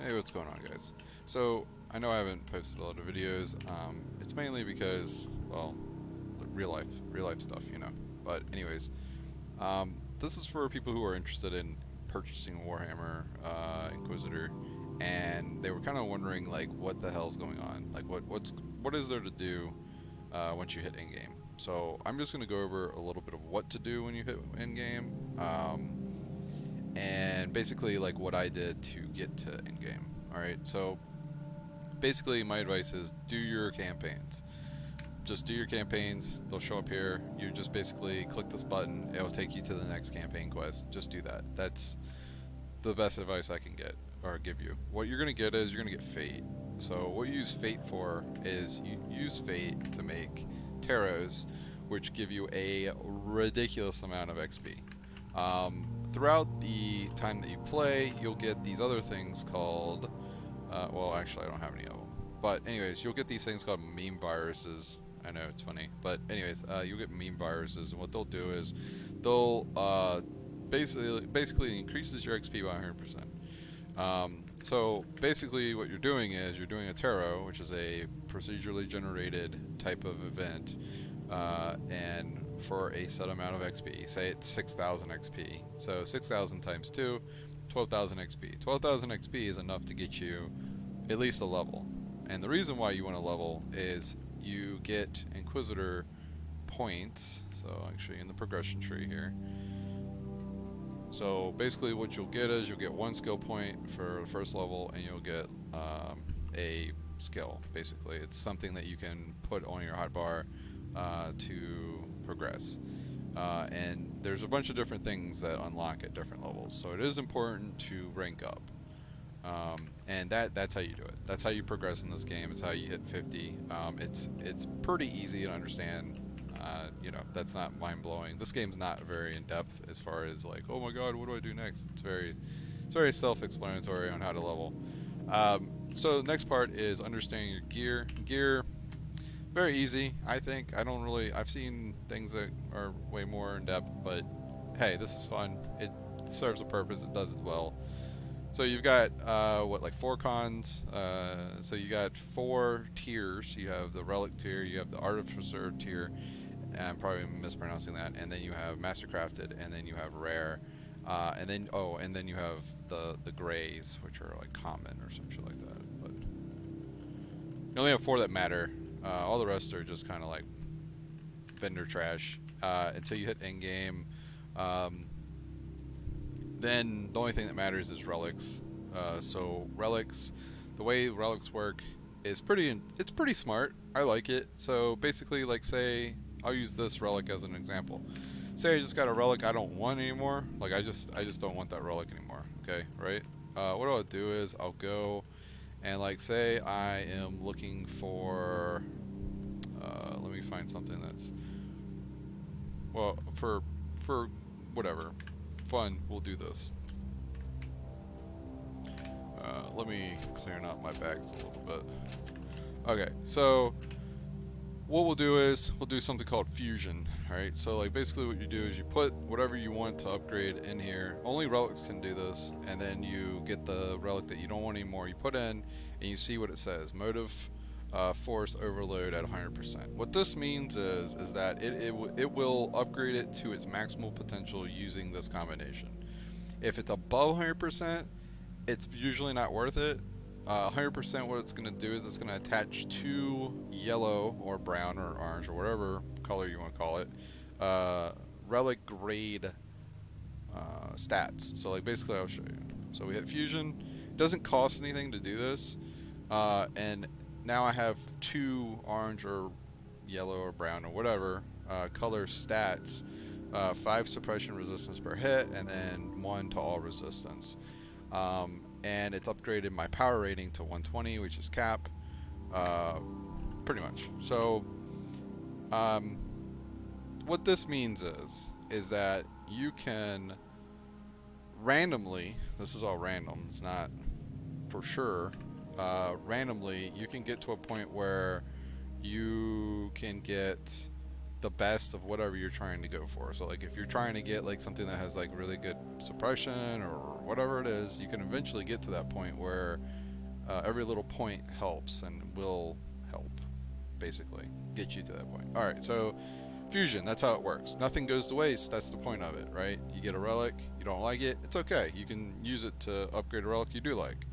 Hey, what's going on, guys? So, I know I haven't posted a lot of videos. It's mainly because, well, real life stuff, you know. But anyways, this is for people who are interested in purchasing Warhammer Inquisitor, and they were kind of wondering like what the hell's going on, like what is there to do once you hit in game. So I'm just gonna go over a little bit of what to do when you hit in game. And basically like what I did to get to in game. Alright, so basically my advice is do your campaigns. Just do your campaigns, they'll show up here. You just basically click this button, it'll take you to the next campaign quest. Just do that. That's the best advice I can get or give you. What you're gonna get is you're gonna get fate. So what you use fate for is you use fate to make tarots, which give you a ridiculous amount of XP. Throughout the time that you play, you'll get these other things called, well, actually, I don't have any of them. But anyways, you'll get these things called meme viruses. I know it's funny, but anyways, you'll get meme viruses, and what they'll do is they'll basically increases your XP by 100%. So basically, what you're doing is you're doing a tarot, which is a procedurally generated type of event, and for a set amount of XP. Say it's 6,000 XP. So 6,000 times 2, 12,000 XP. 12,000 XP is enough to get you at least a level. And the reason why you want to level is you get Inquisitor points. So actually in the progression tree here. So basically what you'll get is you'll get 1 skill point for the first level, and you'll get a skill. Basically it's something that you can put on your hotbar to progress. And there's a bunch of different things that unlock at different levels, so it is important to rank up. And that's how you do it. That's how you progress in this game. It's how you hit 50. It's pretty easy to understand. You know, that's not mind-blowing. This game's not very in-depth as far as like, oh my god, what do I do next? It's very self-explanatory on how to level. So the next part is understanding your gear. Gear, very easy, I think. I've seen things that are way more in depth, but hey, this is fun. It serves a purpose, it does it well. So you've got, like 4 cons. So you got 4 tiers. You have the relic tier, you have the artificer tier, and I'm probably mispronouncing that, and then you have mastercrafted, and then you have rare, and then you have the grays, which are like common or some shit like that. But you only have 4 that matter. All the rest are just kind of like vendor trash until you hit end game. Then the only thing that matters is relics. So relics, the way relics work is it's pretty smart. I like it. So basically, like say I'll use this relic as an example. Say I just got a relic I don't want anymore. Like I just don't want that relic anymore. Okay, right? What I'll do is I'll go and like say I am looking for. Let me find something that's well for whatever fun. We'll do this. Let me clear out my bags a little bit. Okay, so what we'll do is we'll do something called fusion. Alright, so like basically what you do is you put whatever you want to upgrade in here. Only relics can do this, and then you get the relic that you don't want anymore. You put in and you see what it says. Motive force overload at 100%. What this means is that it will upgrade it to its maximal potential using this combination. If it's above 100%, it's usually not worth it. 100% what it's going to do is it's going to attach 2 yellow or brown or orange or whatever color you want to call it relic grade stats. So like basically I'll show you. So we hit fusion. It doesn't cost anything to do this, and now I have 2 orange or yellow or brown or whatever color stats, 5 suppression resistance per hit, and then 1 to all resistance. And it's upgraded my power rating to 120, which is cap, pretty much. So what this means is that you can randomly, this is all random, it's not for sure, randomly you can get to a point where you can get the best of whatever you're trying to go for. So like if you're trying to get like something that has like really good suppression or whatever it is, you can eventually get to that point where every little point helps and will help, basically get you to that point. All right, so fusion, that's how it works. Nothing goes to waste. That's the point of it, right? You get a relic, you don't like it, it's okay. You can use it to upgrade a relic you do like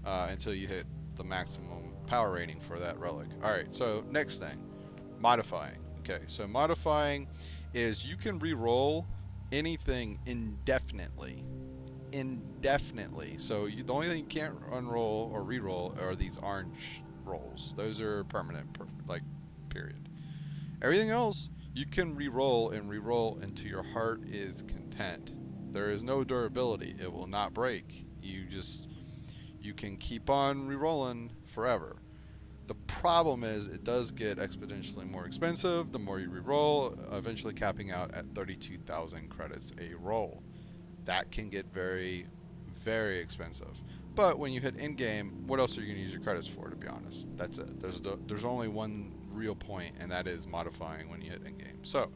until you hit the maximum power rating for that relic. All right, so next thing, modifying. Okay, so modifying is you can re-roll anything indefinitely. So the only thing you can't unroll or re-roll are these orange rolls. Those are permanent, like, period. Everything else you can re-roll and re-roll until your heart is content. There is no durability. It will not break. You can keep on re-rolling forever. The problem is it does get exponentially more expensive the more you re-roll, eventually capping out at 32,000 credits a roll. That can get very, very expensive. But when you hit in-game, what else are you going to use your credits for, to be honest? That's it. There's only one real point, and that is modifying when you hit in-game. So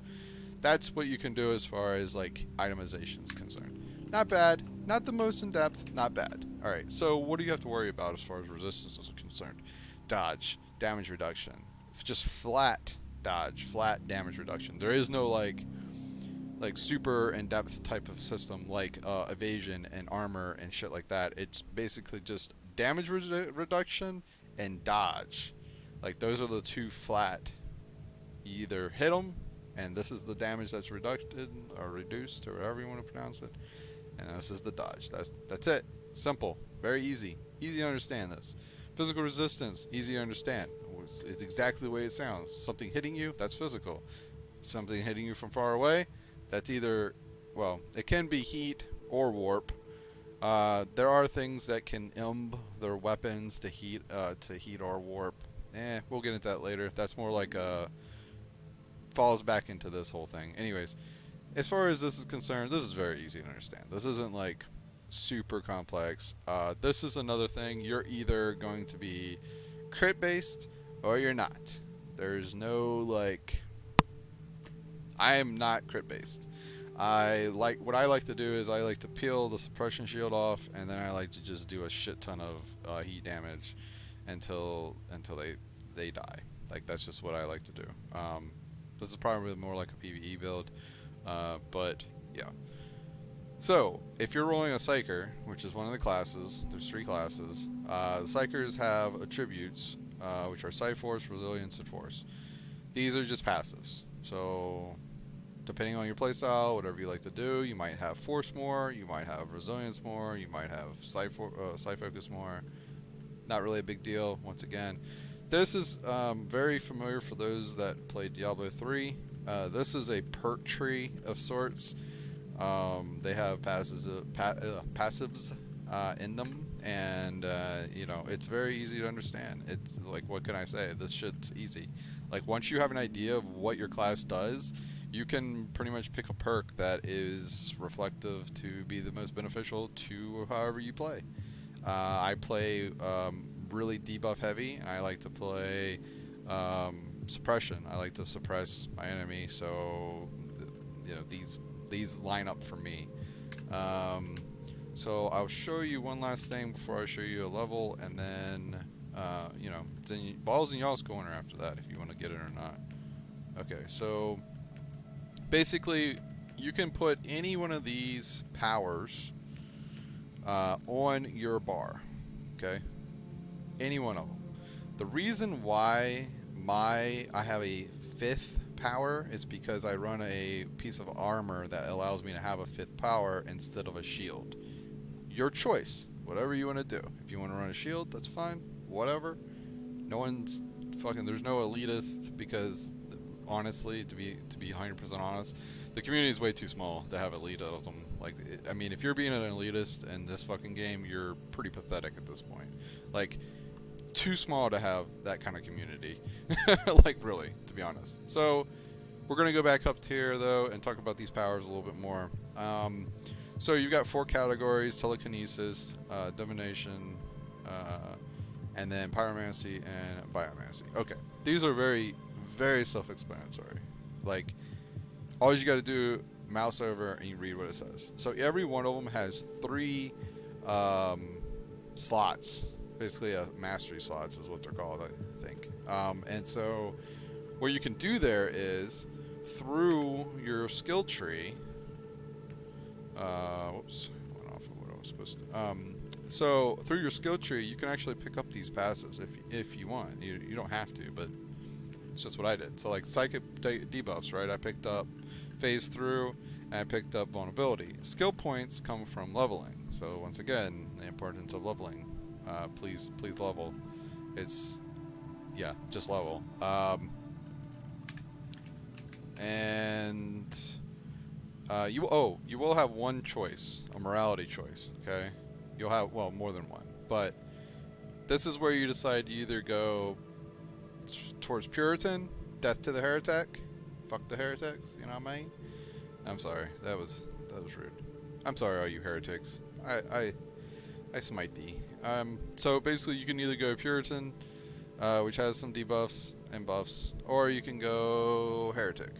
that's what you can do as far as like itemization is concerned. Not bad. Not the most in-depth. Not bad. All right, so what do you have to worry about as far as resistance is concerned? Dodge, damage reduction, just flat dodge, flat damage reduction. There is no like super in-depth type of system like evasion and armor and shit like that. It's basically just damage reduction and dodge. Like those are the two flat. You either hit them, and this is the damage that's reduced or reduced or however you want to pronounce it, and this is the dodge. That's it. Simple, very easy to understand this. Physical resistance, easy to understand. It's exactly the way it sounds. Something hitting you, that's physical. Something hitting you from far away, that's either, well, it can be heat or warp. There are things that can imb their weapons to heat or warp. We'll get into that later. That's more like falls back into this whole thing. Anyways, as far as this is concerned, this is very easy to understand. This isn't like super complex. This is another thing. You're either going to be crit based or you're not. There's no like, I am not crit based. What I like to do is I like to peel the suppression shield off, and then I like to just do a shit ton of heat damage until they die. Like that's just what I like to do. This is probably more like a PvE build, but yeah. So, if you're rolling a Psyker, which is one of the classes, there's 3 classes, the Psykers have attributes, which are Psi Force, Resilience, and Force. These are just passives. So, depending on your playstyle, whatever you like to do, you might have Force more, you might have Resilience more, you might have Psi Focus more. Not really a big deal, once again. This is very familiar for those that played Diablo 3. This is a perk tree of sorts. They have passives in them, and you know, it's very easy to understand. It's like, what can I say? This shit's easy. Like once you have an idea of what your class does, you can pretty much pick a perk that is reflective to be the most beneficial to however you play. I play really debuff heavy, and I like to play suppression. I like to suppress my enemy, so you know, these line up for me. So I'll show you one last thing before I show you a level, and then you know, then balls in y'all's corner after that if you want to get it or not. Okay, so basically you can put any one of these powers on your bar. Okay, any one of them. The reason why I have a 5th power is because I run a piece of armor that allows me to have a 5th power instead of a shield. Your choice, whatever you want to do. If you want to run a shield, that's fine, whatever. No one's fucking, there's no elitist, because honestly, to be 100% honest, the community is way too small to have elitism. Like, I mean, if you're being an elitist in this fucking game, you're pretty pathetic at this point. Like, too small to have that kind of community. Like, really, to be honest. So we're gonna go back up here though and talk about these powers a little bit more. So you've got 4 categories: telekinesis, divination, and then pyromancy and biomancy. Okay, these are very, very self-explanatory. Like, all you got to do, mouse over and you read what it says. So every one of them has 3 slots. Basically, a mastery slots is what they're called, I think. And so what you can do there is through your skill tree. Whoops, went off of what I was supposed to. So through your skill tree, you can actually pick up these passives if you want. You don't have to, but it's just what I did. So like psychic debuffs, right? I picked up phase through, and I picked up vulnerability. Skill points come from leveling. So once again, the importance of leveling. Please level. It's just level. And you will have one choice, a morality choice. Okay, you'll have more than one, but this is where you decide to either go towards Puritan, death to the heretic, fuck the heretics. You know what I mean? I'm sorry, that was rude. I'm sorry, all you heretics. I smite thee. So basically, you can either go Puritan, which has some debuffs and buffs, or you can go Heretic,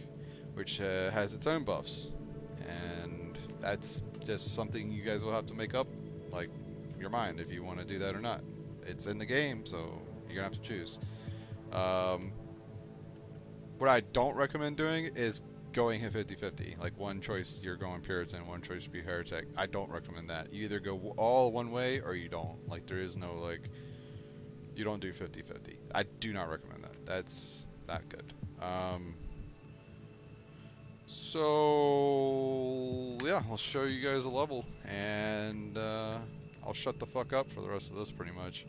which has its own buffs. And that's just something you guys will have to make up, like, your mind if you want to do that or not. It's in the game, so you're gonna have to choose. What I don't recommend doing is going hit 50-50. Like, one choice you're going Puritan, one choice should be Heretic. I don't recommend that. You either go all one way or you don't. Like, there is no, like, you don't do 50-50. I do not recommend that. That's not good. So yeah, I'll show you guys a level, and I'll shut the fuck up for the rest of this pretty much.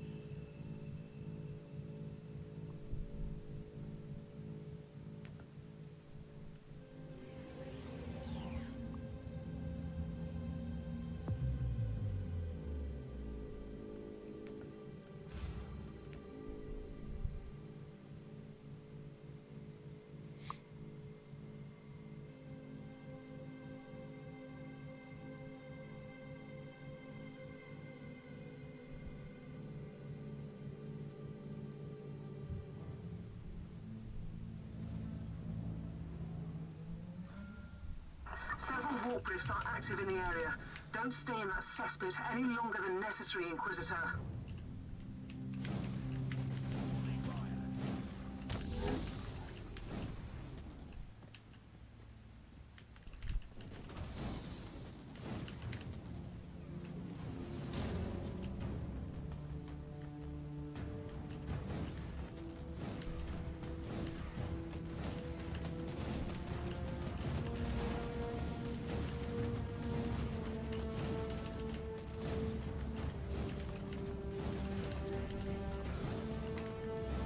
Several warp drifts are active in the area. Don't stay in that cesspit any longer than necessary, Inquisitor.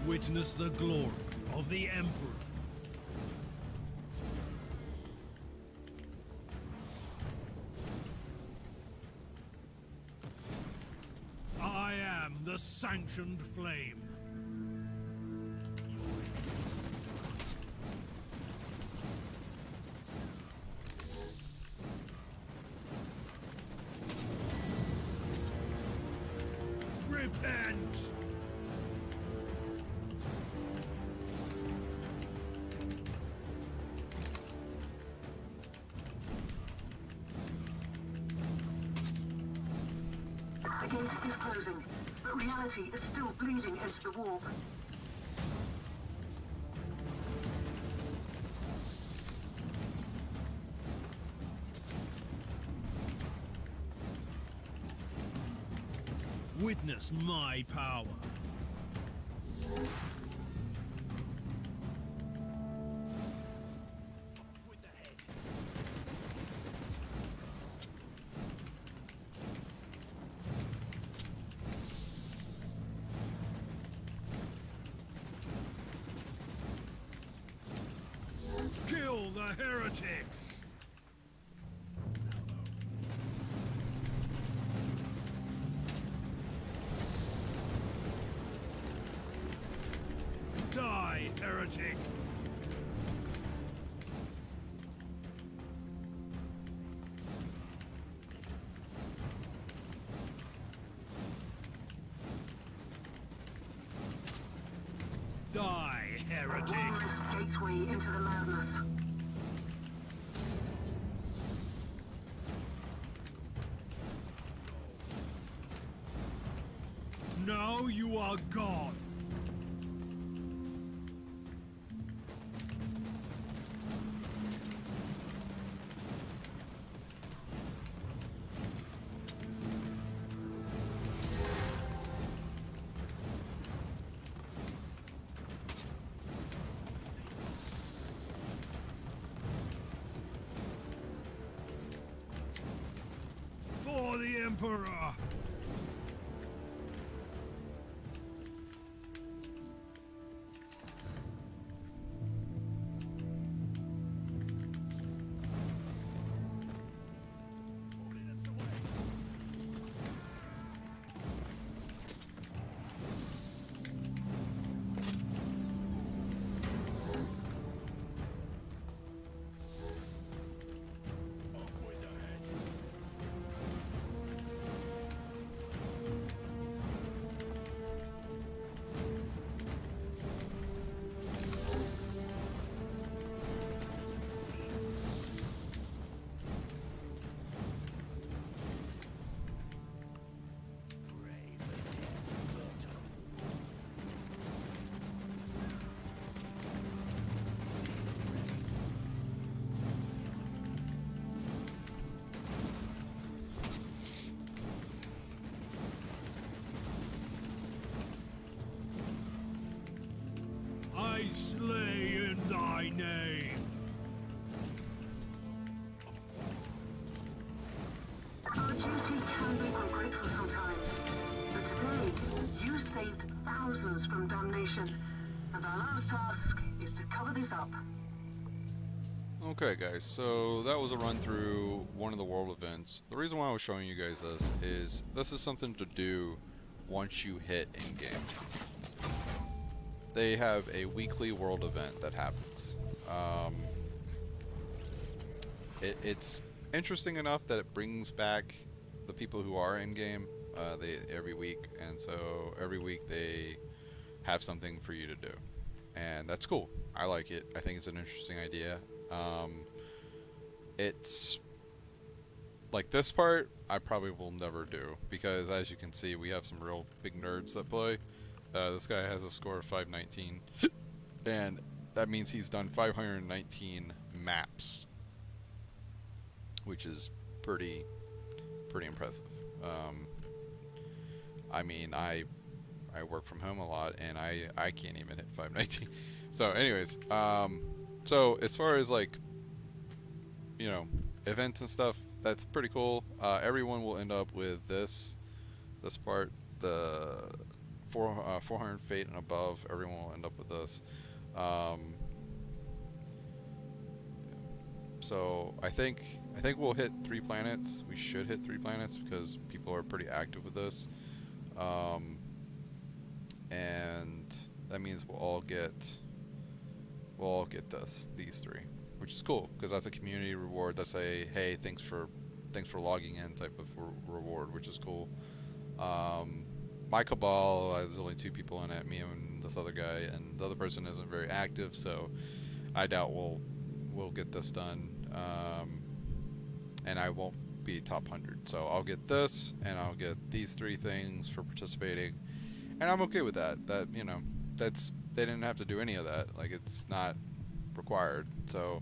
Witness the glory of the Emperor. I am the sanctioned flame. Repent! The gate is closing, but reality is still bleeding into the warp. Witness my power. Kill the heretic! Die, heretic! Die, heretic. One less gateway into the madness. Now you are gone. For the Emperor! I slay in thy name. Our duty can be ungrateful sometimes, but today you saved thousands from damnation, and our last task is to cover this up. Okay guys, so that was a run through one of the world events. The reason why I was showing you guys this is something to do once you hit in-game. They have a weekly world event that happens. It's interesting enough that it brings back the people who are in-game every week, and so every week they have something for you to do. And that's cool. I like it. I think it's an interesting idea. It's like this part I probably will never do, because as you can see we have some real big nerds that play. This guy has a score of 519 and that means he's done 519 maps, which is pretty impressive. I mean, I work from home a lot and I can't even hit 519. So anyways, so as far as like, you know, events and stuff, that's pretty cool. Everyone will end up with this part, the 400 fate and above. Everyone will end up with this. So I think we'll hit 3 planets. We should hit 3 planets because people are pretty active with this. And that means we'll all get these 3, which is cool because that's a community reward. That's a hey, thanks for logging in type of reward, which is cool. My cabal, there's only 2 people in it, me and this other guy, and the other person isn't very active, so I doubt we'll get this done. And I won't be top 100, so I'll get this and I'll get these 3 things for participating, and I'm okay with that. That, you know, they didn't have to do any of that. Like, it's not required. So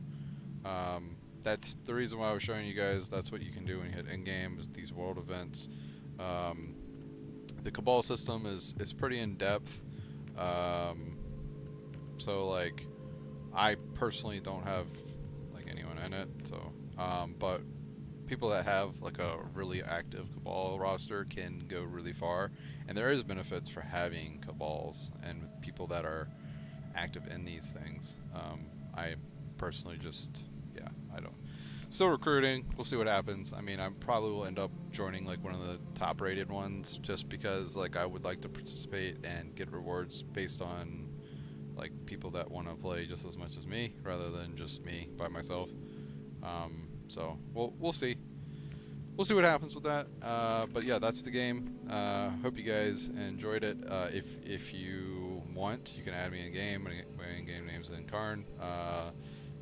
that's the reason why I was showing you guys. That's what you can do when you hit in-game, is these world events. The cabal system is pretty in depth. So like, I personally don't have like anyone in it, so but people that have like a really active cabal roster can go really far, and there is benefits for having cabals and people that are active in these things. I personally just, yeah, I don't. Still recruiting. We'll see what happens. I mean, I probably will end up joining like one of the top rated ones, just because like I would like to participate and get rewards based on like people that want to play just as much as me, rather than just me by myself. So we'll see. We'll see what happens with that. But yeah, that's the game. Hope you guys enjoyed it. If you want, you can add me in game. My in-game name's Incarn.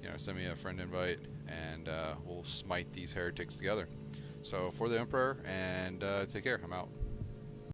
You know, send me a friend invite, and we'll smite these heretics together. So for the Emperor, and take care. I'm out.